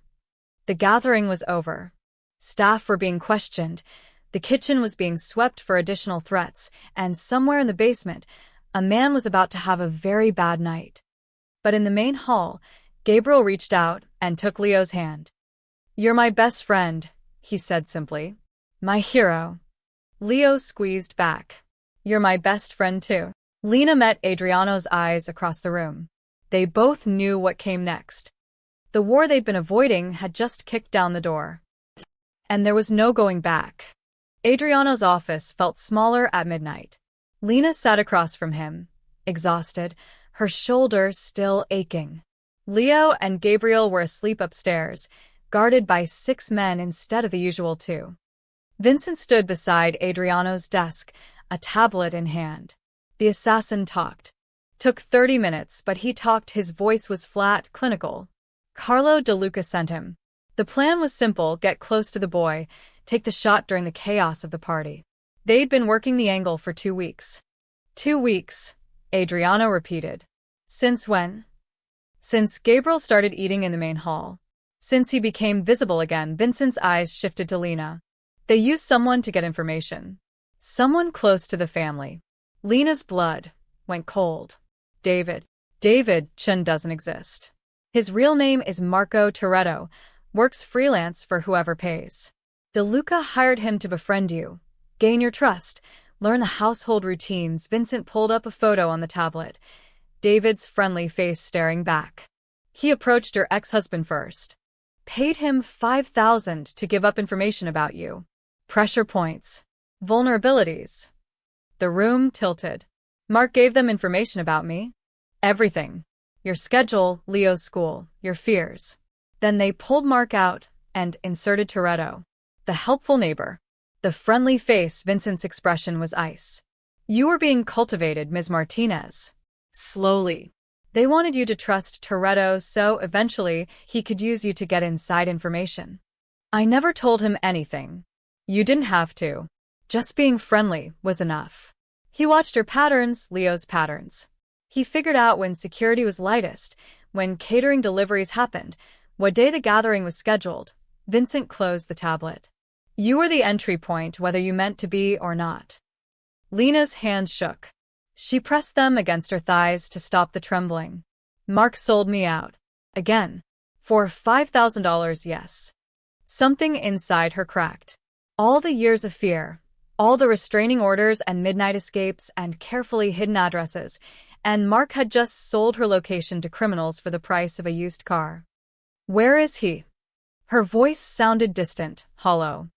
The gathering was over. Staff were being questioned. The kitchen was being swept for additional threats, and somewhere in the basement, a man was about to have a very bad night. But in the main hall, Gabriel reached out and took Leo's hand. "You're my best friend," he said simply. "My hero." Leo squeezed back. "You're my best friend too." Lena met Adriano's eyes across the room. They both knew what came next. The war they'd been avoiding had just kicked down the door. And there was no going back. Adriano's office felt smaller at midnight. Lena sat across from him, exhausted, her shoulder still aching. Leo and Gabriel were asleep upstairs, guarded by 6 men instead of the usual 2. Vincent stood beside Adriano's desk, a tablet in hand. The assassin talked. Took 30 minutes, but he talked, his voice was flat, clinical. Carlo De Luca sent him. The plan was simple: get close to the boy, take the shot during the chaos of the party. They'd been working the angle for 2 weeks. 2 weeks, Adriano repeated. Since when? Since Gabriel started eating in the main hall. Since he became visible again. Vincent's eyes shifted to Lena. They used someone to get information. Someone close to the family. Lena's blood went cold. David. David Chen doesn't exist. His real name is Marco Toretto, works freelance for whoever pays. De Luca hired him to befriend you, gain your trust, learn the household routines. Vincent pulled up a photo on the tablet. David's friendly face staring back. He approached your ex-husband first. Paid him $5,000 to give up information about you. Pressure points. Vulnerabilities. The room tilted. Mark gave them information about me. Everything. Your schedule, Leo's school, your fears. Then they pulled Mark out and inserted Toretto. The helpful neighbor. The friendly face. Vincent's expression was ice. You were being cultivated, Ms. Martinez. Slowly. They wanted you to trust Toretto so eventually he could use you to get inside information. I never told him anything. You didn't have to. Just being friendly was enough. He watched your patterns, Leo's patterns. He figured out when security was lightest, when catering deliveries happened, what day the gathering was scheduled. Vincent closed the tablet. You were the entry point, whether you meant to be or not. Lena's hands shook. She pressed them against her thighs to stop the trembling. Mark sold me out. Again. For $5,000, yes. Something inside her cracked. All the years of fear, all the restraining orders and midnight escapes and carefully hidden addresses, and Mark had just sold her location to criminals for the price of a used car. Where is he? Her voice sounded distant, hollow.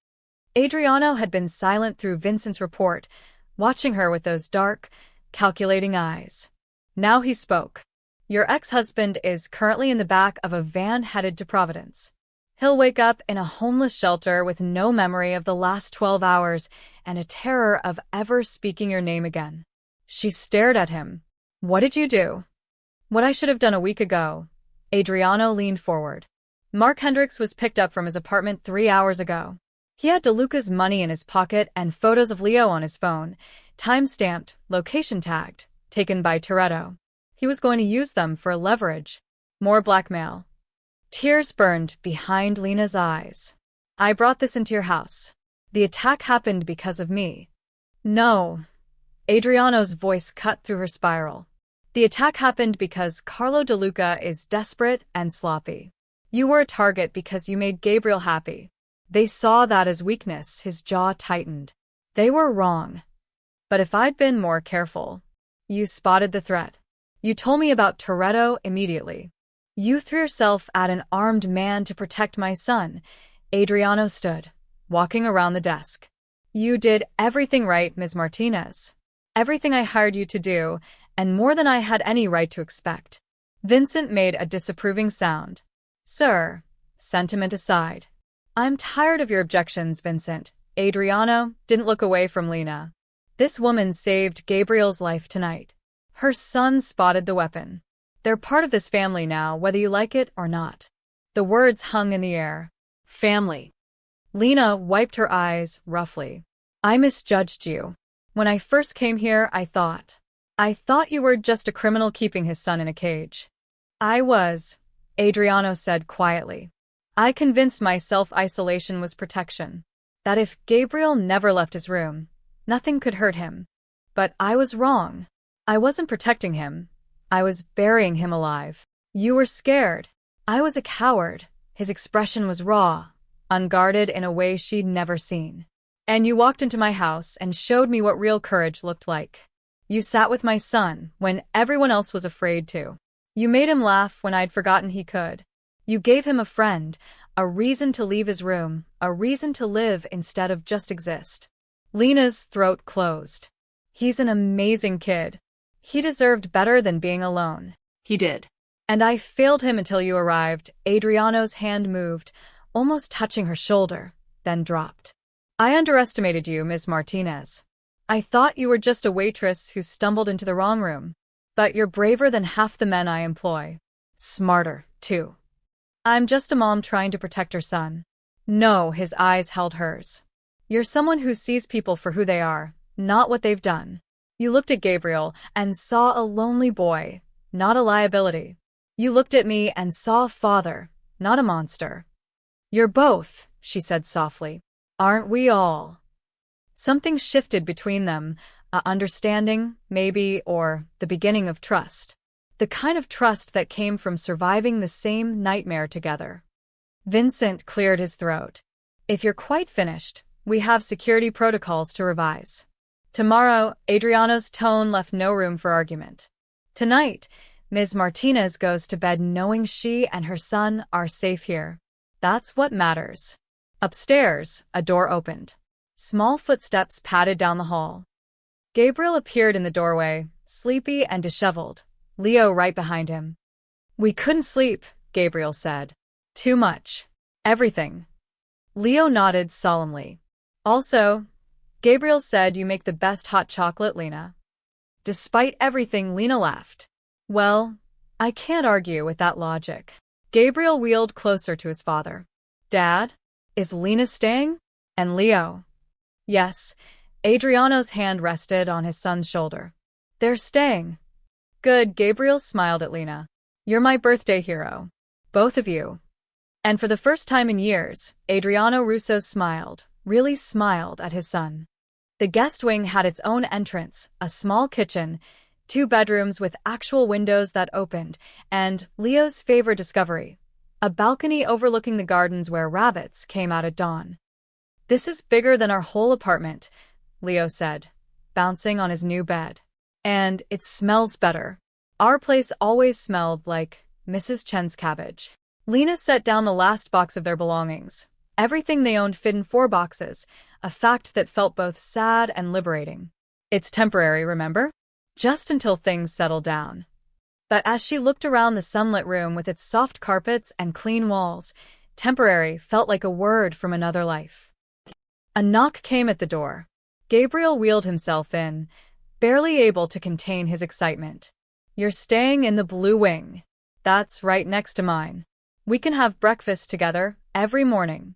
Adriano had been silent through Vincent's report, watching her with those dark, calculating eyes. Now he spoke. Your ex-husband is currently in the back of a van headed to Providence. He'll wake up in a homeless shelter with no memory of the last 12 hours and a terror of ever speaking your name again. She stared at him. What did you do? What I should have done a week ago. Adriano leaned forward. Mark Hendricks was picked up from his apartment 3 hours ago. He had De Luca's money in his pocket and photos of Leo on his phone, time-stamped, location tagged, taken by Toretto. He was going to use them for leverage. More blackmail. Tears burned behind Lena's eyes. I brought this into your house. The attack happened because of me. No. Adriano's voice cut through her spiral. The attack happened because Carlo De Luca is desperate and sloppy. You were a target because you made Gabriel happy. They saw that as weakness. His jaw tightened. They were wrong. But if I'd been more careful. You spotted the threat. You told me about Toretto immediately. You threw yourself at an armed man to protect my son. Adriano stood, walking around the desk. You did everything right, Ms. Martinez. Everything I hired you to do, and more than I had any right to expect. Vincent made a disapproving sound. Sir, sentiment aside. I'm tired of your objections, Vincent. Adriano didn't look away from Lena. This woman saved Gabriel's life tonight. Her son spotted the weapon. They're part of this family now, whether you like it or not. The words hung in the air. Family. Lena wiped her eyes roughly. I misjudged you. When I first came here, I thought you were just a criminal keeping his son in a cage. I was, Adriano said quietly. I convinced myself isolation was protection. That if Gabriel never left his room, nothing could hurt him. But I was wrong. I wasn't protecting him. I was burying him alive. You were scared. I was a coward. His expression was raw, unguarded in a way she'd never seen. And you walked into my house and showed me what real courage looked like. You sat with my son when everyone else was afraid to. You made him laugh when I'd forgotten he could. You gave him a friend, a reason to leave his room, a reason to live instead of just exist. Lena's throat closed. He's an amazing kid. He deserved better than being alone. He did. And I failed him until you arrived. Adriano's hand moved, almost touching her shoulder, then dropped. I underestimated you, Ms. Martinez. I thought you were just a waitress who stumbled into the wrong room. But you're braver than half the men I employ. Smarter, too. I'm just a mom trying to protect her son. No, his eyes held hers. You're someone who sees people for who they are, not what they've done. You looked at Gabriel and saw a lonely boy, not a liability. You looked at me and saw a father, not a monster. You're both, she said softly. Aren't we all? Something shifted between them, a understanding, maybe, or the beginning of trust. The kind of trust that came from surviving the same nightmare together. Vincent cleared his throat. If you're quite finished, we have security protocols to revise. Tomorrow, Adriano's tone left no room for argument. Tonight, Ms. Martinez goes to bed knowing she and her son are safe here. That's what matters. Upstairs, a door opened. Small footsteps padded down the hall. Gabriel appeared in the doorway, sleepy and disheveled, Leo right behind him. We couldn't sleep, Gabriel said. Too much. Everything. Leo nodded solemnly. Also, Gabriel said you make the best hot chocolate, Lena. Despite everything, Lena laughed. Well, I can't argue with that logic. Gabriel wheeled closer to his father. Dad, is Lena staying? And Leo? Yes. Adriano's hand rested on his son's shoulder. They're staying. Good, Gabriel smiled at Lena. You're my birthday hero. Both of you. And for the first time in years, Adriano Russo smiled, really smiled at his son. The guest wing had its own entrance, a small kitchen, 2 bedrooms with actual windows that opened, and Leo's favorite discovery, a balcony overlooking the gardens where rabbits came out at dawn. This is bigger than our whole apartment, Leo said, bouncing on his new bed. And it smells better. Our place always smelled like Mrs. Chen's cabbage. Lena set down the last box of their belongings. Everything they owned fit in 4 boxes, a fact that felt both sad and liberating. It's temporary, remember? Just until things settle down. But as she looked around the sunlit room with its soft carpets and clean walls, temporary felt like a word from another life. A knock came at the door. Gabriel wheeled himself in, barely able to contain his excitement. You're staying in the blue wing. That's right next to mine. We can have breakfast together every morning.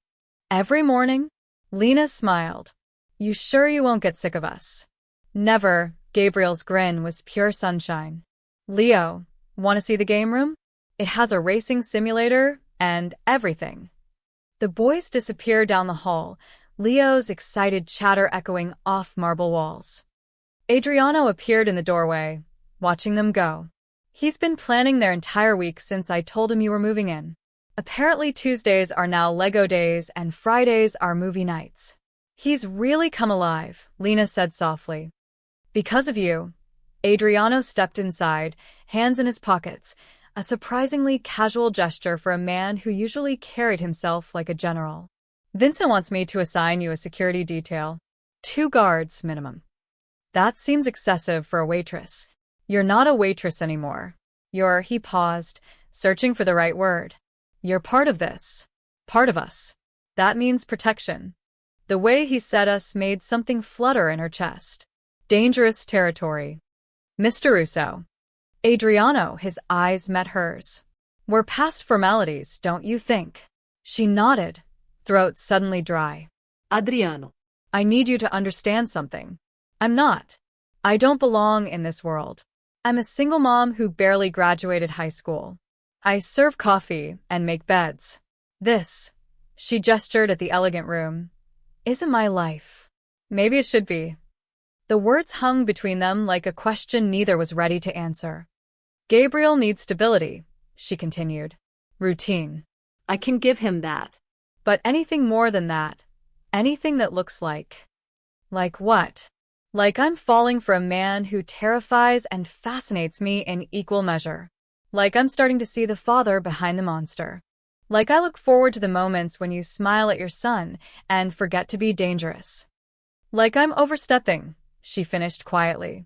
Every morning? Lena smiled. You sure you won't get sick of us? Never. Gabriel's grin was pure sunshine. Leo, want to see the game room? It has a racing simulator and everything. The boys disappeared down the hall, Leo's excited chatter echoing off marble walls. Adriano appeared in the doorway, watching them go. He's been planning their entire week since I told him you were moving in. Apparently Tuesdays are now Lego days and Fridays are movie nights. He's really come alive, Lena said softly. Because of you. Adriano stepped inside, hands in his pockets, a surprisingly casual gesture for a man who usually carried himself like a general. Vincent wants me to assign you a security detail. 2 guards, minimum. That seems excessive for a waitress. You're not a waitress anymore. He paused, searching for the right word. You're part of this. Part of us. That means protection. The way he said us made something flutter in her chest. Dangerous territory. Mr. Russo. Adriano, his eyes met hers. We're past formalities, don't you think? She nodded, throat suddenly dry. Adriano. I need you to understand something. I'm not. I don't belong in this world. I'm a single mom who barely graduated high school. I serve coffee and make beds. This, she gestured at the elegant room, isn't my life. Maybe it should be. The words hung between them like a question neither was ready to answer. Gabriel needs stability, she continued. Routine. I can give him that. But anything more than that. Anything that looks like. Like what? Like I'm falling for a man who terrifies and fascinates me in equal measure. Like I'm starting to see the father behind the monster. Like I look forward to the moments when you smile at your son and forget to be dangerous. Like I'm overstepping, she finished quietly.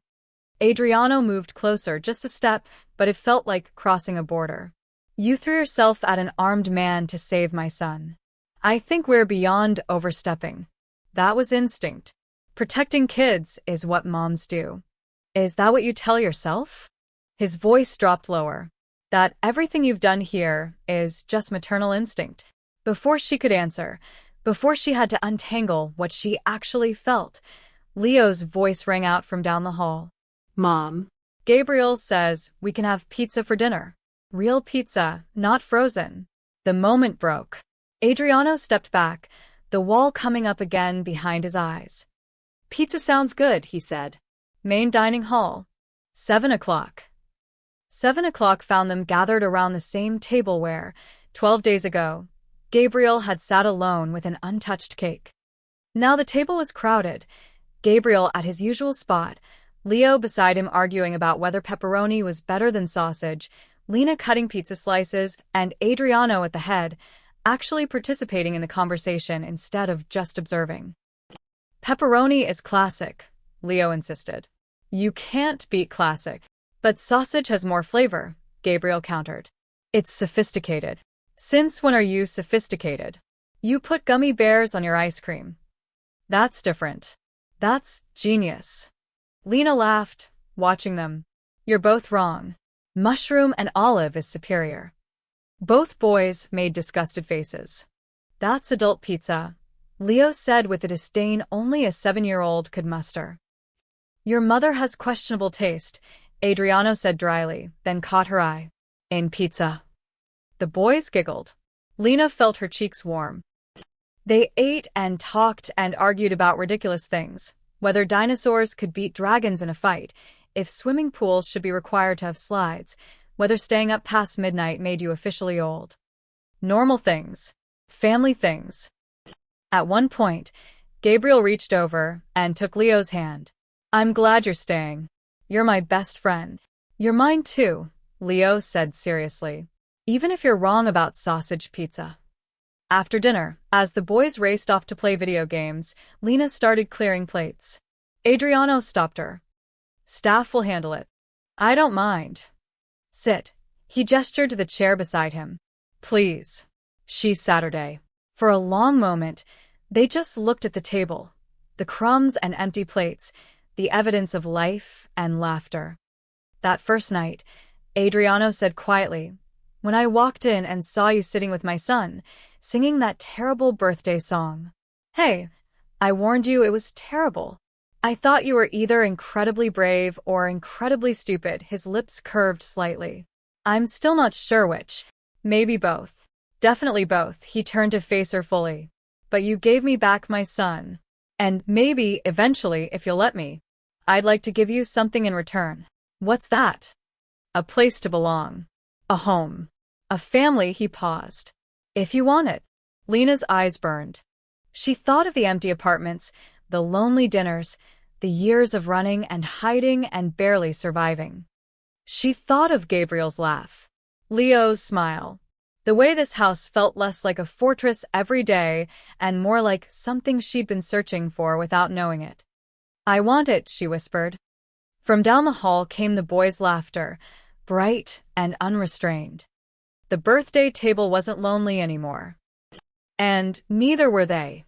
Adriano moved closer just a step, but it felt like crossing a border. You threw yourself at an armed man to save my son. I think we're beyond overstepping. That was instinct. Protecting kids is what moms do. Is that what you tell yourself? His voice dropped lower. That everything you've done here is just maternal instinct. Before she could answer, before she had to untangle what she actually felt, Leo's voice rang out from down the hall. Mom. Gabriel says we can have pizza for dinner. Real pizza, not frozen. The moment broke. Adriano stepped back, the wall coming up again behind his eyes. Pizza sounds good, he said. Main dining hall. 7 o'clock. 7 o'clock found them gathered around the same table where, 12 days ago, Gabriel had sat alone with an untouched cake. Now the table was crowded. Gabriel at his usual spot, Leo beside him arguing about whether pepperoni was better than sausage, Lena cutting pizza slices, and Adriano at the head, actually participating in the conversation instead of just observing. Pepperoni is classic, Leo insisted. You can't beat classic. But sausage has more flavor, Gabriel countered. It's sophisticated. Since when are you sophisticated? You put gummy bears on your ice cream. That's different. That's genius. Lena laughed, watching them. You're both wrong. Mushroom and olive is superior. Both boys made disgusted faces. That's adult pizza, Leo said with a disdain only a 7-year-old could muster. Your mother has questionable taste, Adriano said dryly, then caught her eye. In pizza. The boys giggled. Lena felt her cheeks warm. They ate and talked and argued about ridiculous things, whether dinosaurs could beat dragons in a fight, if swimming pools should be required to have slides, whether staying up past midnight made you officially old. Normal things. Family things. At one point, Gabriel reached over and took Leo's hand. I'm glad you're staying. You're my best friend. You're mine too, Leo said seriously. Even if you're wrong about sausage pizza. After dinner, as the boys raced off to play video games, Lena started clearing plates. Adriano stopped her. Staff will handle it. I don't mind. Sit. He gestured to the chair beside him. Please. She's Saturday. For a long moment, they just looked at the table. The crumbs and empty plates, the evidence of life and laughter. That first night, Adriano said quietly, when I walked in and saw you sitting with my son, singing that terrible birthday song. Hey, I warned you it was terrible. I thought you were either incredibly brave or incredibly stupid. His lips curved slightly. I'm still not sure which. Maybe both. Definitely both. He turned to face her fully. But you gave me back my son. And maybe, eventually, if you'll let me, I'd like to give you something in return. What's that? A place to belong. A home. A family. He paused. If you want it. Lena's eyes burned. She thought of the empty apartments, the lonely dinners, the years of running and hiding and barely surviving. She thought of Gabriel's laugh. Leo's smile. The way this house felt less like a fortress every day and more like something she'd been searching for without knowing it. I want it, she whispered. From down the hall came the boys' laughter, bright and unrestrained. The birthday table wasn't lonely anymore. And neither were they.